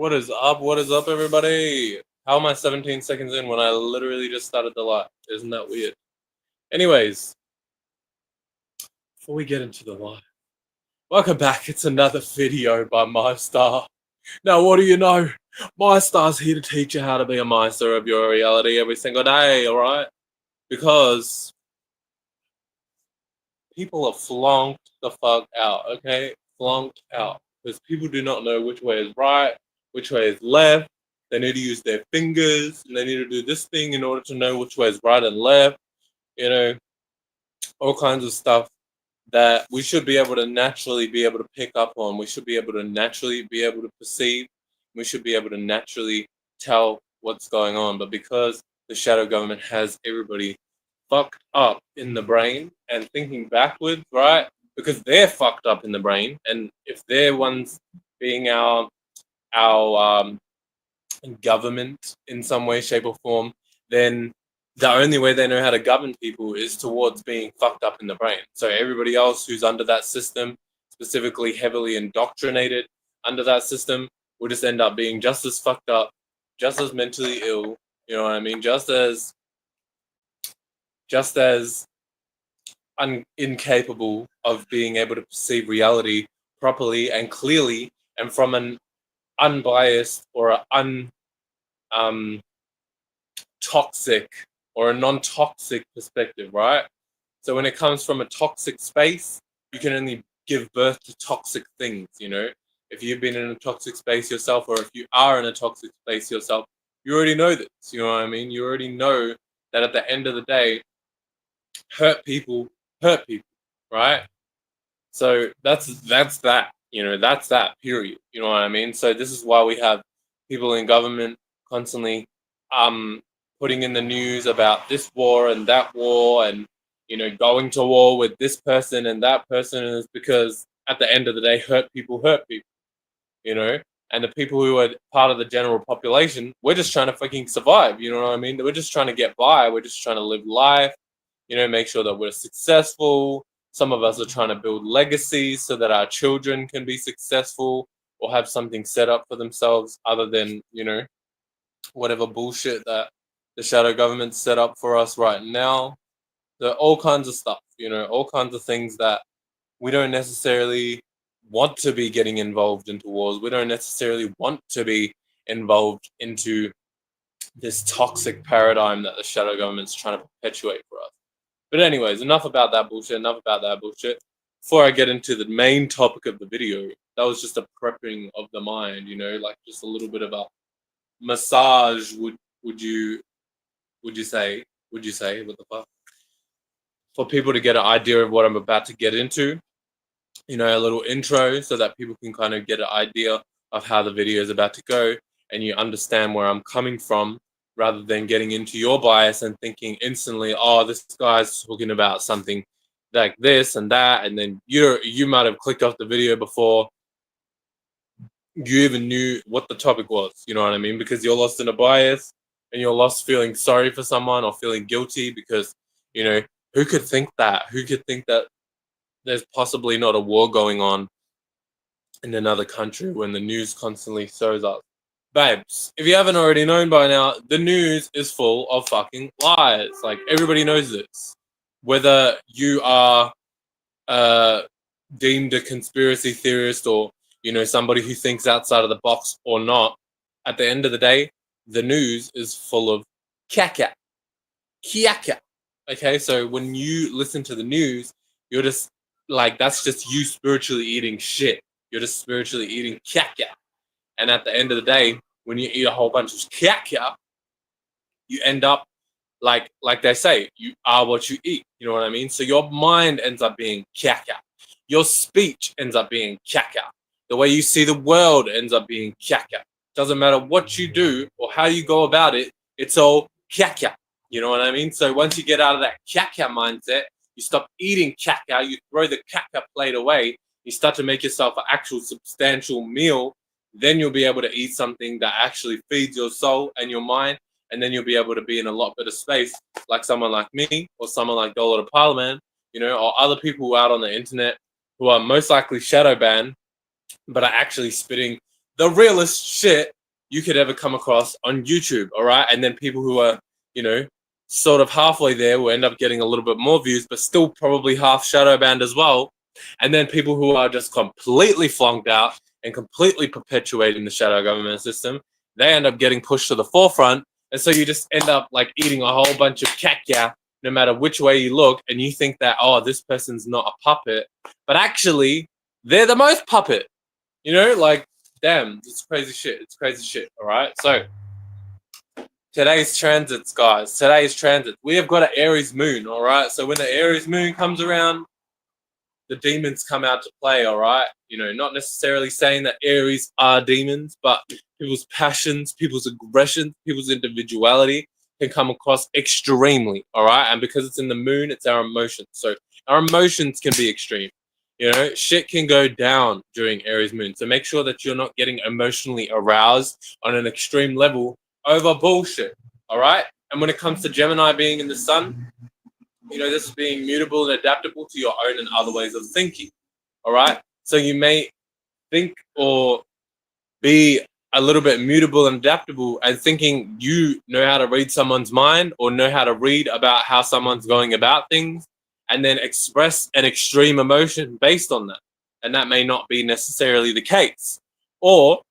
What is up? What is up, everybody? How am I 17 seconds in when I literally just started the live? Isn't that weird? Anyways, before we get into the live, welcome back. It's another video by Mystar. Now, what do you know? Mystar's here to teach you how to be a Myster of your reality every single day, alright? Because people are flunked the fuck out, okay? Flunked out. Because people do not know which way is right, which way is left. They need to use their fingers, and they need to do this thing in order to know which way is right and left. You know, all kinds of stuff that we should be able to naturally be able to pick up on. We should be able to naturally be able to perceive. We should be able to naturally tell what's going on. But because the shadow government has everybody fucked up in the brain and thinking backwards, right? Because they're fucked up in the brain, and if they're ones being our government in some way, shape, or form, then the only way they know how to govern people is towards being fucked up in the brain. So everybody else who's under that system, specifically heavily indoctrinated under that system, will just end up being just as fucked up, just as mentally ill, you know what I mean? Just as incapable of being able to perceive reality properly and clearly and from an unbiased or toxic or a non-toxic perspective, right? So when it comes from a toxic space, you can only give birth to toxic things, you know? If you've been in a toxic space yourself, or if you are in a toxic space yourself, you already know this, you know what I mean? You already know that at the end of the day, hurt people, right? So that's that, you know, that's that, period. You know what I mean? So this is why we have people in government constantly putting in the news about this war and that war, and you know, going to war with this person and that person, is because at the end of the day, hurt people, you know. And the people who are part of the general population, we're just trying to fucking survive, you know what I mean? We're just trying to get by, we're just trying to live life, you know, make sure that we're successful. Some of us are trying to build legacies so that our children can be successful or have something set up for themselves other than, you know, whatever bullshit that the shadow government set up for us right now. There are all kinds of stuff, you know, all kinds of things that we don't necessarily want to be getting involved into wars. We don't necessarily want to be involved into this toxic paradigm that the shadow government's trying to perpetuate for us. But anyways, enough about that bullshit. Before I get into the main topic of the video, that was just a prepping of the mind, you know, like just a little bit of a massage. Would you say what the fuck, for people to get an idea of what I'm about to get into, you know, a little intro so that people can kind of get an idea of how the video is about to go, and you understand where I'm coming from, rather than getting into your bias and thinking instantly, oh, this guy's talking about something like this and that, and then you might have clicked off the video before you even knew what the topic was, you know what I mean? Because you're lost in a bias, and you're lost feeling sorry for someone or feeling guilty because, you know, who could think that? Who could think that there's possibly not a war going on in another country when the news constantly shows us? Babes, if you haven't already known by now, the news is full of fucking lies. Like, everybody knows this. Whether you are deemed a conspiracy theorist or, you know, somebody who thinks outside of the box or not, at the end of the day, the news is full of caca. Okay, so when you listen to the news, you're just like, that's just you spiritually eating shit. You're just spiritually eating caca. And at the end of the day, when you eat a whole bunch of caca, you end up like they say, you are what you eat. You know what I mean? So your mind ends up being caca. Your speech ends up being caca. The way you see the world ends up being caca. Doesn't matter what you do or how you go about it, it's all caca. You know what I mean? So once you get out of that caca mindset, you stop eating caca, you throw the caca plate away, you start to make yourself an actual substantial meal. Then you'll be able to eat something that actually feeds your soul and your mind, and then you'll be able to be in a lot better space, like someone like me or someone like Dollar to Parliament, you know, or other people out on the internet who are most likely shadow banned, but are actually spitting the realest shit you could ever come across on YouTube, all right? And then people who are, you know, sort of halfway there will end up getting a little bit more views, but still probably half shadow banned as well. And then people who are just completely flunked out and completely perpetuating the shadow government system, they end up getting pushed to the forefront. And so you just end up like eating a whole bunch of caca no matter which way you look. And you think that, oh, this person's not a puppet. But actually, they're the most puppet. You know, like, damn, it's crazy shit. It's crazy shit. All right. So today's transits, guys. Today's transit. We have got an Aries moon. All right. So when the Aries moon comes around, the demons come out to play, all right? You know, not necessarily saying that Aries are demons, but people's passions, people's aggressions, people's individuality can come across extremely, all right? And because it's in the moon, it's our emotions. So our emotions can be extreme. You know, shit can go down during Aries moon. So make sure that you're not getting emotionally aroused on an extreme level over bullshit, all right? And when it comes to Gemini being in the sun, you know, this is being mutable and adaptable to your own and other ways of thinking. All right. So you may think or be a little bit mutable and adaptable and thinking you know how to read someone's mind or know how to read about how someone's going about things and then express an extreme emotion based on that. And that may not be necessarily the case. Or,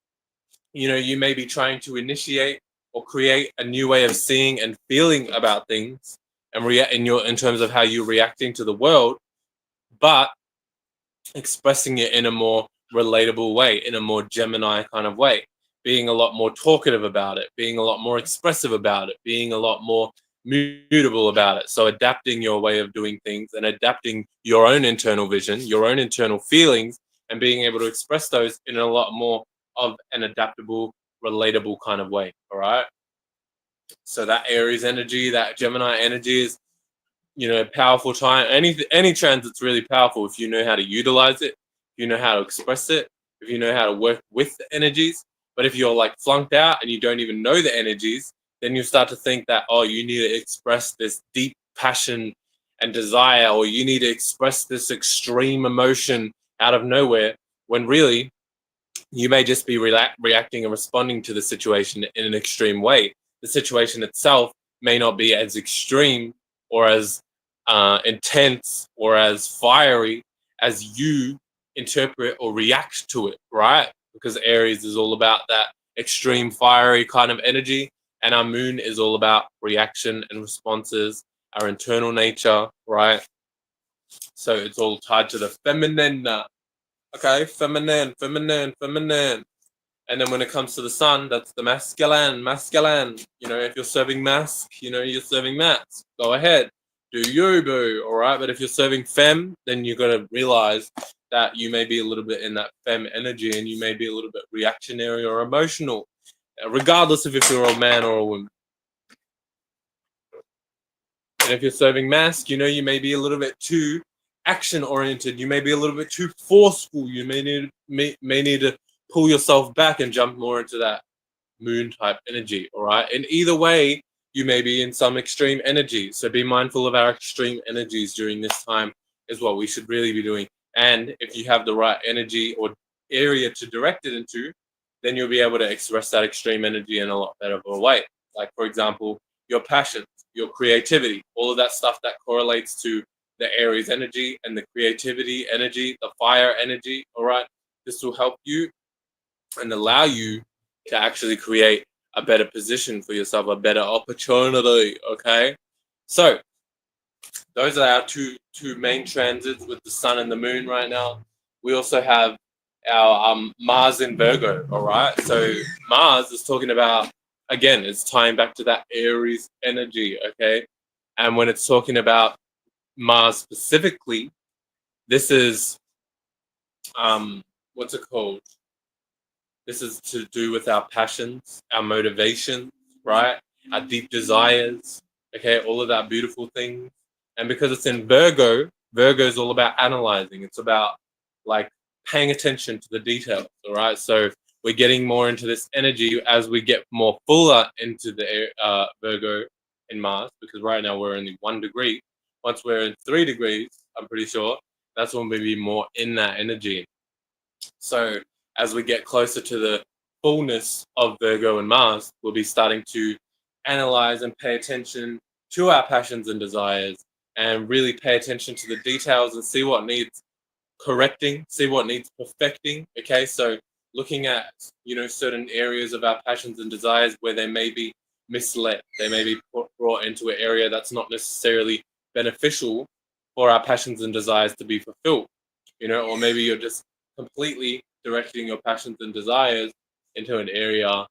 you know, you may be trying to initiate or create a new way of seeing and feeling about things and react in terms of how you're reacting to the world, but expressing it in a more relatable way, in a more Gemini kind of way, being a lot more talkative about it, being a lot more expressive about it, being a lot more mutable about it. So adapting your way of doing things and adapting your own internal vision, your own internal feelings, and being able to express those in a lot more of an adaptable, relatable kind of way. All right. So that Aries energy, that Gemini energy is, you know, powerful time. Any transit's really powerful if you know how to utilize it, if you know how to express it, if you know how to work with the energies. But if you're like flunked out and you don't even know the energies, then you start to think that, oh, you need to express this deep passion and desire, or you need to express this extreme emotion out of nowhere, when really you may just be reacting and responding to the situation in an extreme way. The situation itself may not be as extreme or as intense or as fiery as you interpret or react to it, right? Because Aries is all about that extreme fiery kind of energy, and our moon is all about reaction and responses, our internal nature, right? So it's all tied to the feminine. Okay, feminine, feminine, feminine. And then when it comes to the sun, that's the masculine, masculine. You know, if you're serving mask, you know, you're serving mats. Go ahead, do you, boo, all right? But if you're serving femme, then you got to realize that you may be a little bit in that femme energy and you may be a little bit reactionary or emotional, regardless of if you're a man or a woman. And if you're serving mask, you know, you may be a little bit too action oriented. You may be a little bit too forceful. You may need to pull yourself back and jump more into that moon type energy. All right. And either way, you may be in some extreme energy. So be mindful of our extreme energies during this time is what we should really be doing. And if you have the right energy or area to direct it into, then you'll be able to express that extreme energy in a lot better of a way. Like, for example, your passions, your creativity, all of that stuff that correlates to the Aries energy and the creativity energy, the fire energy. All right. This will help you and allow you to actually create a better position for yourself, a better opportunity. Okay. So those are our two main transits with the sun and the moon right now. We also have our Mars in Virgo. All right. So Mars is talking about, again, it's tying back to that Aries energy. Okay. And when it's talking about Mars specifically, this is what's it called? This is to do with our passions, our motivation, right? Our deep desires, okay, all of that beautiful things. And because it's in Virgo, Virgo is all about analyzing. It's about like paying attention to the details, all right? So we're getting more into this energy as we get more fuller into the Virgo in Mars, because right now we're only 1 degree. Once we're in 3 degrees, I'm pretty sure, that's when we'll be more in that energy. So as we get closer to the fullness of Virgo and Mars, we'll be starting to analyze and pay attention to our passions and desires and really pay attention to the details and see what needs correcting, see what needs perfecting. Okay, so looking at certain areas of our passions and desires where they may be misled, they may be brought into an area that's not necessarily beneficial for our passions and desires to be fulfilled. Or maybe you're just completely directing your passions and desires into an area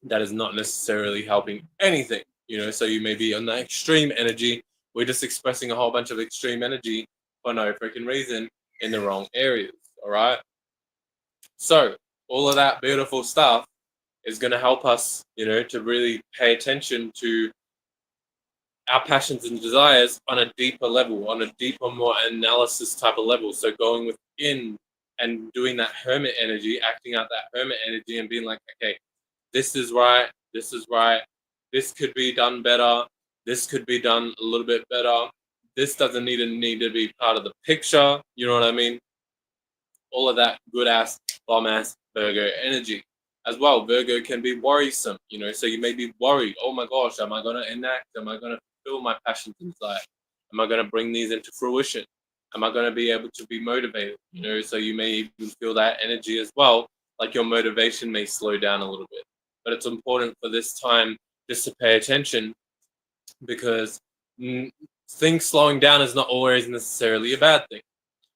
that is not necessarily helping anything. So you may be on that extreme energy. We're just expressing a whole bunch of extreme energy for no freaking reason in the wrong areas. All right. So all of that beautiful stuff is going to help us, to really pay attention to our passions and desires on a deeper level, on a deeper, more analysis type of level. So going within and doing that hermit energy, acting out that hermit energy and being like, okay, this is right, this is right, this could be done better, this could be done a little bit better, this doesn't need to be part of the picture, you know what I mean? All of that good ass, bomb ass Virgo energy. As well, Virgo can be worrisome, so you may be worried, oh my gosh, am I going to enact, am I going to fulfill my passions and desire? Am I going to bring these into fruition? Am I going to be able to be motivated? So you may even feel that energy as well, like your motivation may slow down a little bit. But it's important for this time just to pay attention, because things slowing down is not always necessarily a bad thing.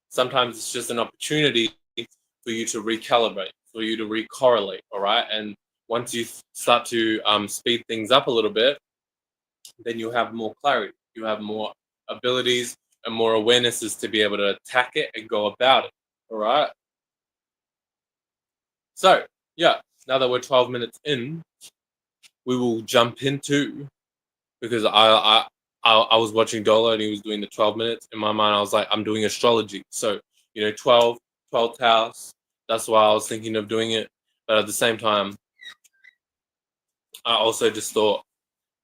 Sometimes it's just an opportunity for you to recalibrate, for you to recorrelate, all right? And once you start to speed things up a little bit, then you have more clarity. You have more abilities and more awarenesses to be able to attack it and go about it, all right? So, yeah, now that we're 12 minutes in, we will jump into, because I was watching Dola and he was doing the 12 minutes. In my mind, I was like, I'm doing astrology. So, 12th house. That's why I was thinking of doing it. But at the same time, I also just thought,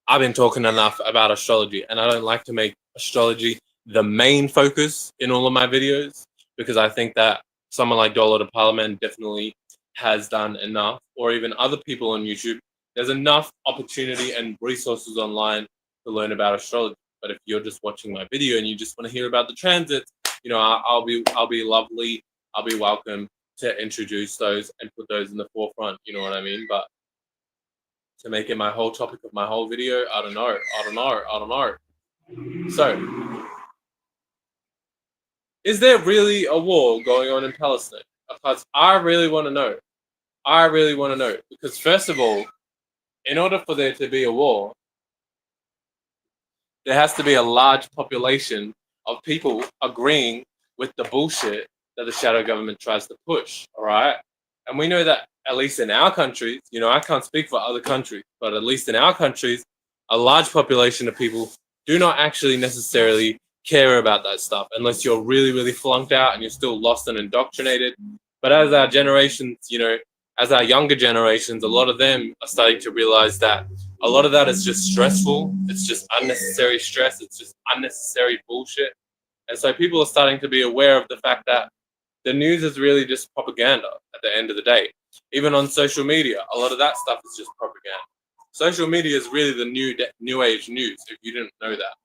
I've been talking enough about astrology, and I don't like to make astrology the main focus in all of my videos, because I think that someone like Dollar to Parliament definitely has done enough, or even other people on YouTube. There's enough opportunity and resources online to learn about astrology. But if you're just watching my video and you just want to hear about the transits, I'll be lovely. I'll be welcome to introduce those and put those in the forefront. You know what I mean? But to make it my whole topic of my whole video, I don't know. So, is there really a war going on in Palestine? Because I really want to know. Because first of all, in order for there to be a war, there has to be a large population of people agreeing with the bullshit that the shadow government tries to push, all right? And we know that, at least in our countries, I can't speak for other countries, but at least in our countries, a large population of people do not actually necessarily care about that stuff, unless you're really, really flunked out and you're still lost and indoctrinated. But as our generations, as our younger generations, a lot of them are starting to realize that a lot of that is just stressful. It's just unnecessary stress. It's just unnecessary bullshit. And so people are starting to be aware of the fact that the news is really just propaganda at the end of the day. Even on social media, a lot of that stuff is just propaganda. Social media is really the new age news, if you didn't know that.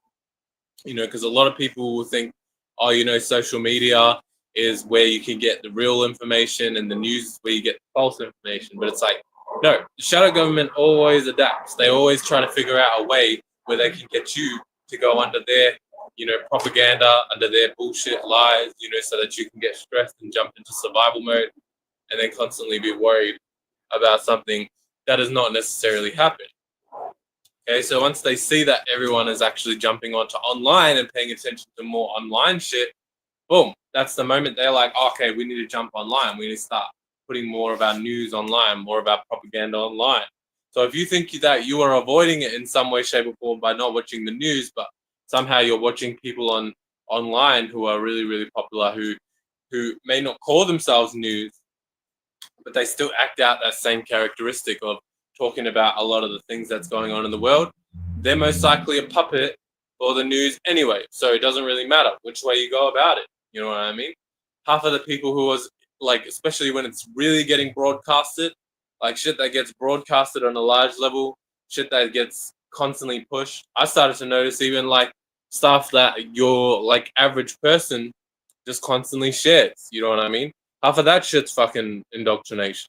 Because a lot of people will think, oh, social media is where you can get the real information, and the news is where you get false information. But it's like, no, the shadow government always adapts. They always try to figure out a way where they can get you to go under their, propaganda, under their bullshit lies, so that you can get stressed and jump into survival mode, and then constantly be worried about something that is not necessarily happening. Okay, so once they see that everyone is actually jumping onto online and paying attention to more online shit, boom, that's the moment they're like, okay, we need to jump online. We need to start putting more of our news online, more of our propaganda online. So if you think that you are avoiding it in some way, shape, or form by not watching the news, but somehow you're watching people online who are really, really popular, who may not call themselves news, but they still act out that same characteristic of talking about a lot of the things that's going on in the world, they're most likely a puppet for the news anyway. So it doesn't really matter which way you go about it. You know what I mean? Half of the people who was like, especially when it's really getting broadcasted, like shit that gets broadcasted on a large level, shit that gets constantly pushed. I started to notice even like stuff that your like average person just constantly shares. You know what I mean? Half of that shit's fucking indoctrination.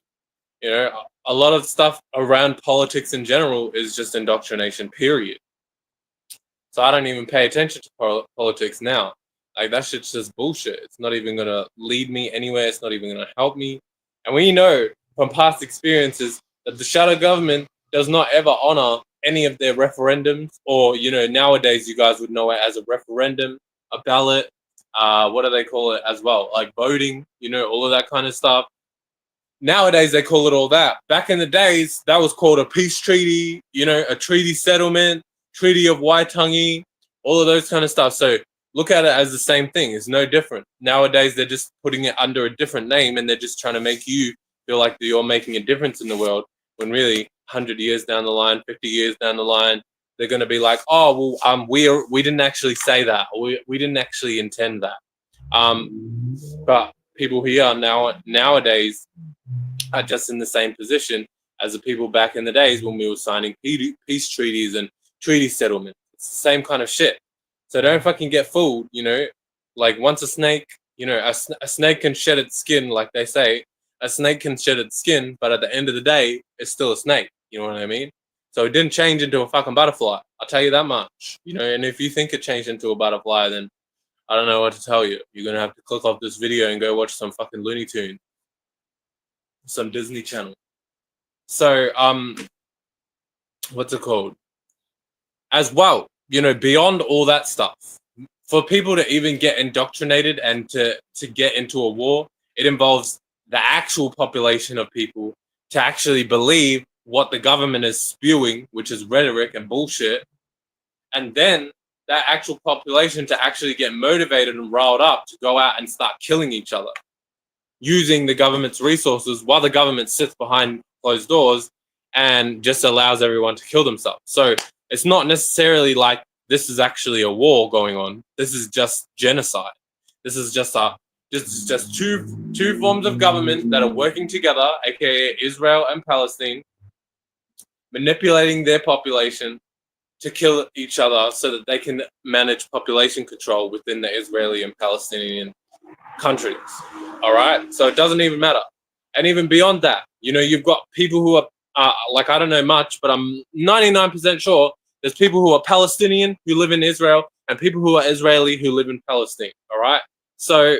You know, a lot of stuff around politics in general is just indoctrination, period. So I don't even pay attention to politics now. Like that shit's just bullshit. It's not even gonna lead me anywhere. It's not even gonna help me. And we know from past experiences that the shadow government does not ever honor any of their referendums, or you know, nowadays you guys would know it as a referendum, a ballot. What do they call it as well? Like voting. You know, all of that kind of stuff. Nowadays they call it all that. Back in the days, that was called a peace treaty, you know, a treaty settlement, treaty of Waitangi, all of those kind of stuff. So look at it as the same thing. It's no different. Nowadays they're just putting it under a different name, and they're just trying to make you feel like you're making a difference in the world, when really 100 years down the line, 50 years down the line, they're going to be like, oh, well, we didn't actually say that. Or we didn't actually intend that. But people here nowadays are just in the same position as the people back in the days when we were signing peace treaties and treaty settlements. It's the same kind of shit. So don't fucking get fooled, you know. Like once a snake, you know, a snake can shed its skin, like they say. A snake can shed its skin, but at the end of the day, it's still a snake. You know what I mean? So it didn't change into a fucking butterfly. I'll tell you that much. You know, and if you think it changed into a butterfly, then I don't know what to tell you. You're gonna have to click off this video and go watch some fucking Looney Tunes, some Disney Channel. So, what's it called? As well, you know, beyond all that stuff, for people to even get indoctrinated and to get into a war, it involves the actual population of people to actually believe what the government is spewing, which is rhetoric and bullshit, and then that actual population to actually get motivated and riled up to go out and start killing each other using the government's resources, while the government sits behind closed doors and just allows everyone to kill themselves. So it's not necessarily like this is actually a war going on. This is just genocide. This is just two forms of government that are working together, aka Israel and Palestine, manipulating their population to kill each other so that they can manage population control within the Israeli and Palestinian countries. All right, so it doesn't even matter. And even beyond that, you know, you've got people who are like, I don't know much, but I'm 99% sure there's people who are Palestinian who live in Israel and people who are Israeli who live in Palestine. All right, so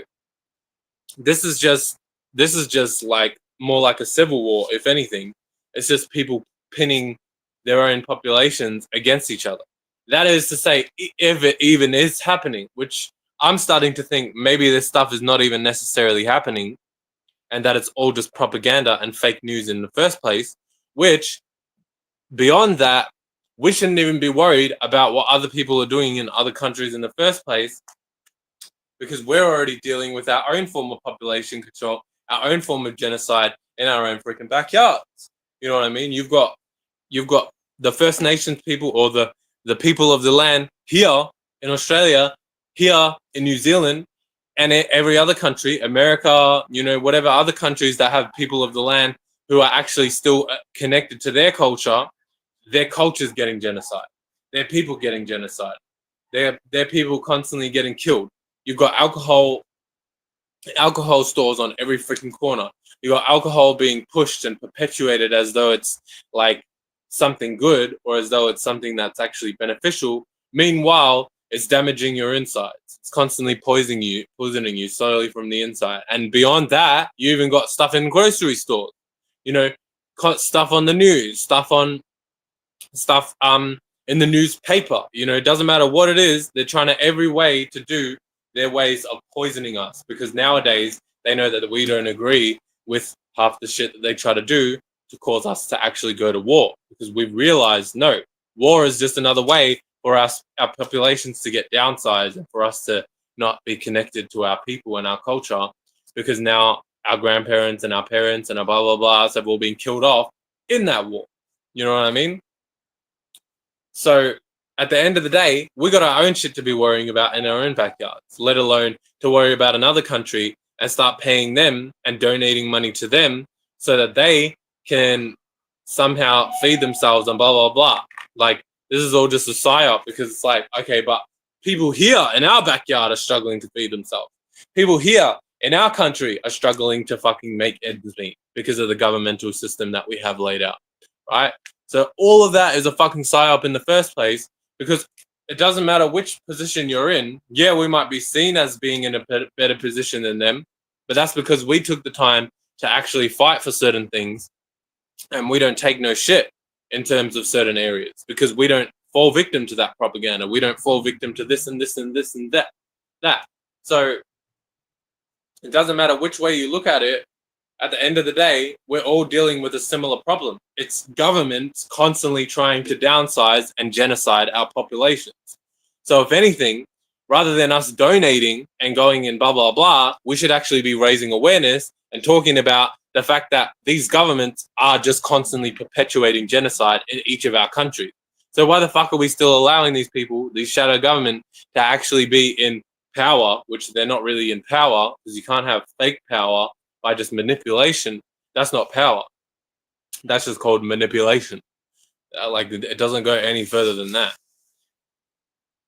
this is just like more like a civil war, if anything. It's just people pinning their own populations against each other. That is to say, if it even is happening, which I'm starting to think maybe this stuff is not even necessarily happening, and that it's all just propaganda and fake news in the first place, which, beyond that, we shouldn't even be worried about what other people are doing in other countries in the first place, because we're already dealing with our own form of population control, our own form of genocide in our own freaking backyards. You know what I mean? You've got the First Nations people, or the people of the land here in Australia, here in New Zealand, and every other country, America, you know, whatever other countries that have people of the land who are actually still connected to their culture's getting genocide. Their people getting genocide. Their people constantly getting killed. You've got alcohol stores on every freaking corner. You got alcohol being pushed and perpetuated as though it's like something good, or as though it's something that's actually beneficial. Meanwhile, it's damaging your insides. It's constantly poisoning you slowly from the inside. And beyond that, you even got stuff in grocery stores. You know, stuff on the news, stuff in the newspaper. You know, it doesn't matter what it is. They're trying to every way to do their ways of poisoning us, because nowadays they know that we don't agree with half the shit that they try to do to cause us to actually go to war, because we've realized, no, war is just another way for our populations to get downsized and for us to not be connected to our people and our culture, because now our grandparents and our parents and our blah, blah, blah have all been killed off in that war. You know what I mean? So at the end of the day, we got our own shit to be worrying about in our own backyards, let alone to worry about another country and start paying them and donating money to them so that they can somehow feed themselves and blah blah blah. Like, this is all just a psyop, because it's like, okay, but people here in our backyard are struggling to feed themselves. People here in our country are struggling to fucking make ends meet because of the governmental system that we have laid out, right? So all of that is a fucking psyop in the first place, because it doesn't matter which position you're in. Yeah, we might be seen as being in a better position than them, but that's because we took the time to actually fight for certain things, and we don't take no shit in terms of certain areas, because we don't fall victim to that propaganda. We don't fall victim to this and this and this and that. So it doesn't matter which way you look at it. At the end of the day, we're all dealing with a similar problem. It's governments constantly trying to downsize and genocide our populations. So if anything, rather than us donating and going in blah, blah, blah, we should actually be raising awareness and talking about the fact that these governments are just constantly perpetuating genocide in each of our countries. So why the fuck are we still allowing these people, these shadow government, to actually be in power, which they're not really in power, because you can't have fake power by just manipulation? That's not power. That's just called manipulation. Like, it doesn't go any further than that.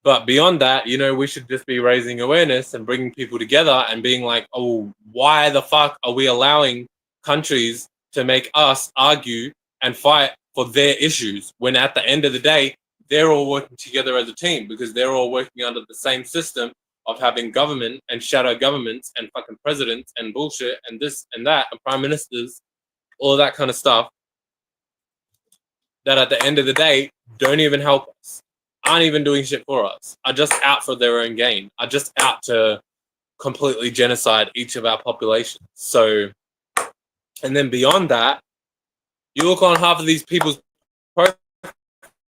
But beyond that, we should just be raising awareness and bringing people together and being like, oh, why the fuck are we allowing countries to make us argue and fight for their issues, when at the end of the day, they're all working together as a team, because they're all working under the same system of having government and shadow governments and fucking presidents and bullshit and this and that and prime ministers, all of that kind of stuff, that at the end of the day don't even help us, aren't even doing shit for us, are just out for their own gain, are just out to completely genocide each of our populations. So, and then beyond that, you look on half of these people's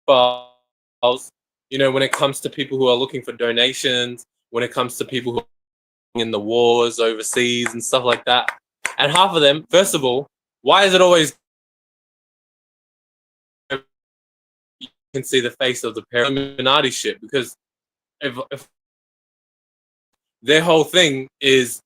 profiles, when it comes to people who are looking for donations, when it comes to people who are in the wars overseas and stuff like that. And half of them, first of all, why is it always you can see the face of the Illuminati shit? Because if their whole thing is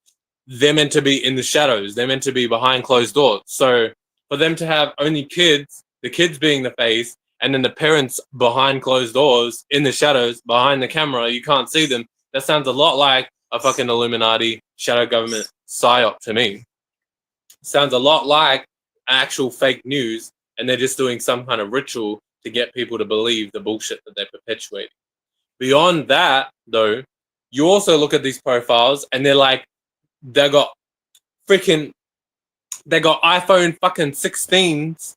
they're meant to be in the shadows, they're meant to be behind closed doors. So for them to have only kids, the kids being the face, and then the parents behind closed doors, in the shadows, behind the camera, you can't see them. That sounds a lot like a fucking Illuminati shadow government psyop to me. Sounds a lot like actual fake news, and they're just doing some kind of ritual to get people to believe the bullshit that they're perpetuating. Beyond that, though, you also look at these profiles, and they're like, they got iPhone fucking 16s,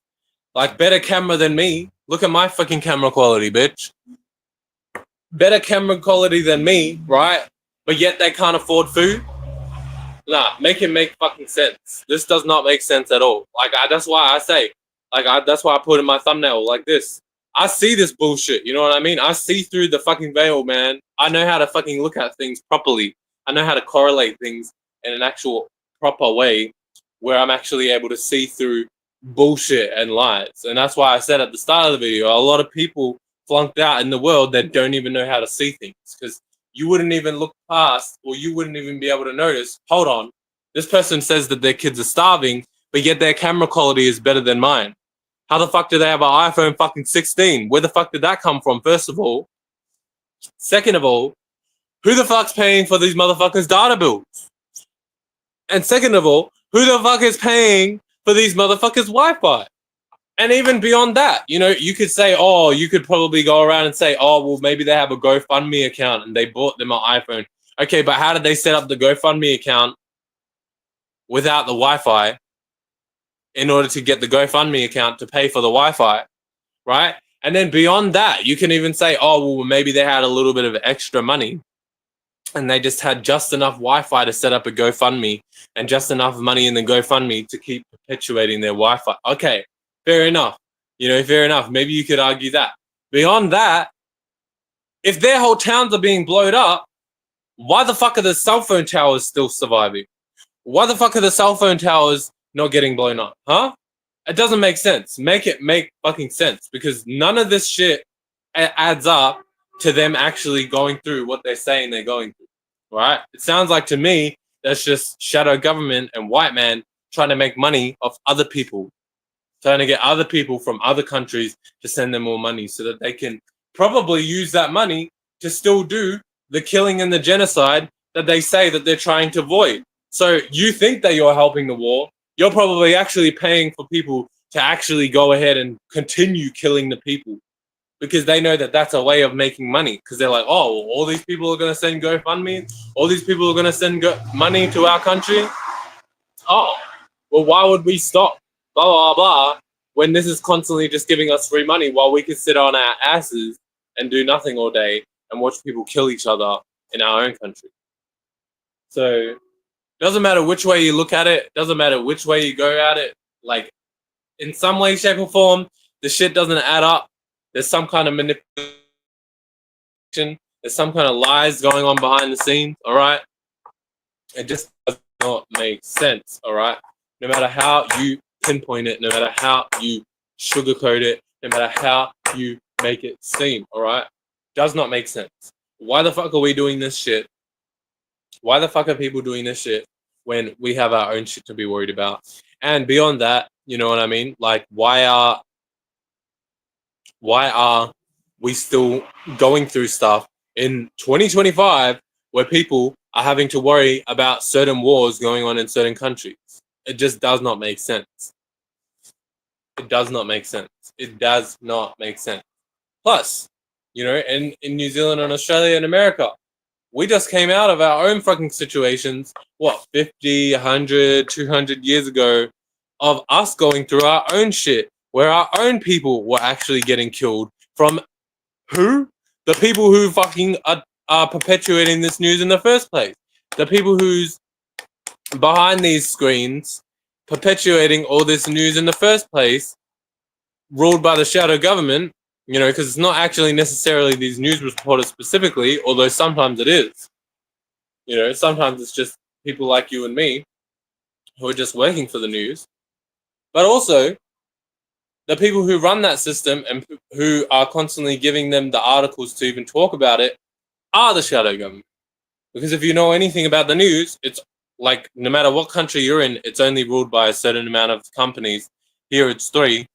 like better camera than me. Look at my fucking camera quality, bitch. Better camera quality than me, right? But yet they can't afford food. Nah, make it make fucking sense. This does not make sense at all. Like, that's why I say, that's why I put in my thumbnail like this. I see this bullshit, you know what I mean? I see through the fucking veil, man. I know how to fucking look at things properly. I know how to correlate things in an actual proper way, where I'm actually able to see through bullshit and lies. And that's why I said at the start of the video, a lot of people flunked out in the world that don't even know how to see things, because you wouldn't even look past, or you wouldn't even be able to notice, hold on, this person says that their kids are starving, but yet their camera quality is better than mine. How the fuck do they have an iPhone fucking 16? Where the fuck did that come from, first of all? Second of all, who the fuck's paying for these motherfuckers' data bills? And second of all, who the fuck is paying for these motherfuckers' Wi-Fi? And even beyond that, you could say, you could probably go around and say, well, maybe they have a GoFundMe account and they bought them an iPhone. Okay, but how did they set up the GoFundMe account without the Wi-Fi in order to get the GoFundMe account to pay for the Wi-Fi, right? And then beyond that, you can even say, well, maybe they had a little bit of extra money and they just had just enough Wi-Fi to set up a GoFundMe and just enough money in the GoFundMe to keep perpetuating their Wi-Fi. Okay, fair enough. Fair enough. Maybe you could argue that. Beyond that, if their whole towns are being blown up, why the fuck are the cell phone towers still surviving? Why the fuck are the cell phone towers not getting blown up? Huh? It doesn't make sense. Make it make fucking sense, because none of this shit adds up to them actually going through what they're saying they're going through, right? It sounds like to me that's just shadow government and white man trying to make money off other people. trying to get other people from other countries to send them more money so that they can probably use that money to still do the killing and the genocide that they say that they're trying to avoid. So you think that you're helping the war, you're probably actually paying for people to actually go ahead and continue killing the people, because they know that that's a way of making money, because they're like, oh, all these people are going to send GoFundMe, all these people are going to send money to our country. Oh, well, why would we stop? Blah, blah, blah, when this is constantly just giving us free money while we can sit on our asses and do nothing all day and watch people kill each other in our own country. So doesn't matter which way you look at it, doesn't matter which way you go at it, like, in some way, shape, or form, the shit doesn't add up. There's some kind of manipulation, there's some kind of lies going on behind the scenes, all right? It just does not make sense, all right? No matter how you pinpoint it, no matter how you sugarcoat it, no matter how you make it seem, all right? Does not make sense. Why the fuck are we doing this shit? Why the fuck are people doing this shit when we have our own shit to be worried about? And beyond that, you know what I mean? Like, why are we still going through stuff in 2025 where people are having to worry about certain wars going on in certain countries? It just does not make sense. It does not make sense. It does not make sense. Plus, you know, in New Zealand and Australia and America, we just came out of our own fucking situations, what, 50, 100, 200 years ago, of us going through our own shit, where our own people were actually getting killed from who? The people who fucking are perpetuating this news in the first place. The people who's behind these screens perpetuating all this news in the first place, ruled by the shadow government, you know, because it's not actually necessarily these news reporters specifically, although sometimes it is. You know, sometimes it's just people like you and me who are just working for the news. But also, the people who run that system and who are constantly giving them the articles to even talk about it are the shadow government. Because if you know anything about the news, it's like, no matter what country you're in, it's only ruled by a certain amount of companies. Here it's 3.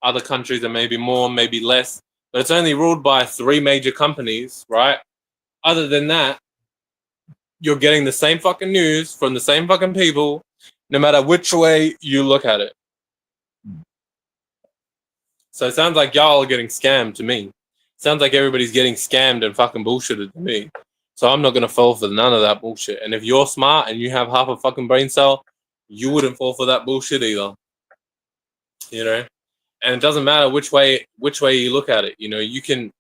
Other countries are maybe more, maybe less, but it's only ruled by 3 major companies, right? Other than that, you're getting the same fucking news from the same fucking people, no matter which way you look at it. So it sounds like y'all are getting scammed to me. Sounds like everybody's getting scammed and fucking bullshitted to me. So I'm not gonna fall for none of that bullshit. And if you're smart and you have half a fucking brain cell, you wouldn't fall for that bullshit either. You know? And it doesn't matter which way you look at it. You know, you can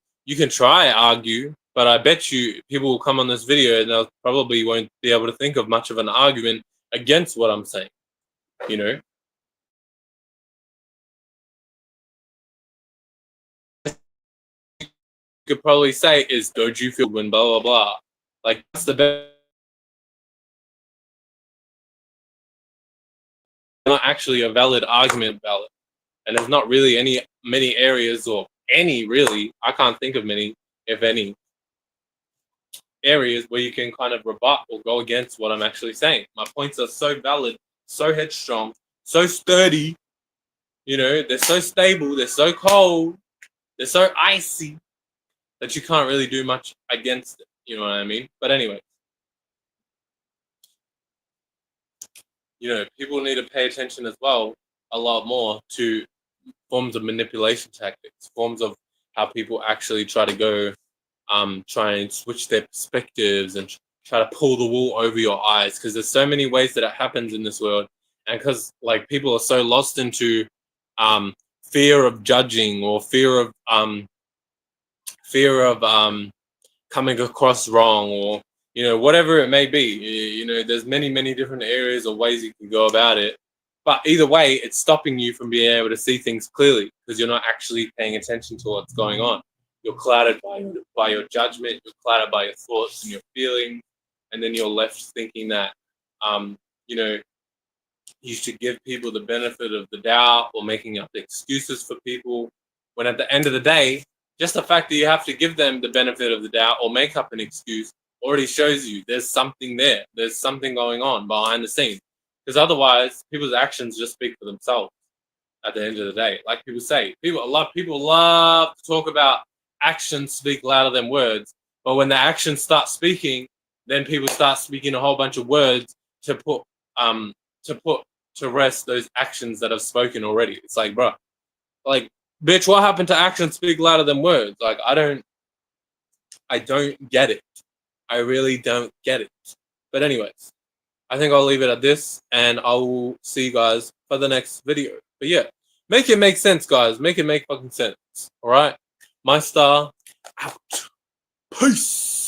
try argue, but I bet you people will come on this video and they'll probably won't be able to think of much of an argument against what I'm saying. You know? You could probably say is, don't you feel when blah blah blah. Like, that's the best. Not actually a valid argument valid. And there's not really many areas, or any really, I can't think of many, if any, areas where you can kind of rebut or go against what I'm actually saying. My points are so valid, so headstrong, so sturdy, you know, they're so stable, they're so cold, they're so icy that you can't really do much against it. You know what I mean? But anyway, you know, people need to pay attention as well, a lot more, to forms of manipulation tactics, forms of how people actually try to go, try and switch their perspectives and try to pull the wool over your eyes. Because there's so many ways that it happens in this world, and because like people are so lost into fear of judging, or fear of coming across wrong, or, you know, whatever it may be. You know, there's many different areas or ways you can go about it. But either way, it's stopping you from being able to see things clearly, because you're not actually paying attention to what's going on. You're clouded by your judgment, you're clouded by your thoughts and your feelings, and then you're left thinking that, you know, you should give people the benefit of the doubt, or making up excuses for people, when at the end of the day, just the fact that you have to give them the benefit of the doubt or make up an excuse already shows you there's something there. There's something going on behind the scenes. Because otherwise, people's actions just speak for themselves. at the end of the day. Like people say, people love to talk about actions speak louder than words, but when the actions start speaking, then people start speaking a whole bunch of words to put to put to rest those actions that have spoken already. It's like, bro, like, bitch, what happened to actions speak louder than words? Like, I don't get it. I really don't get it. But anyways, I think I'll leave it at this, and I will see you guys for the next video. But yeah, make it make sense, guys. Make it make fucking sense. All right, Mystar out. Peace.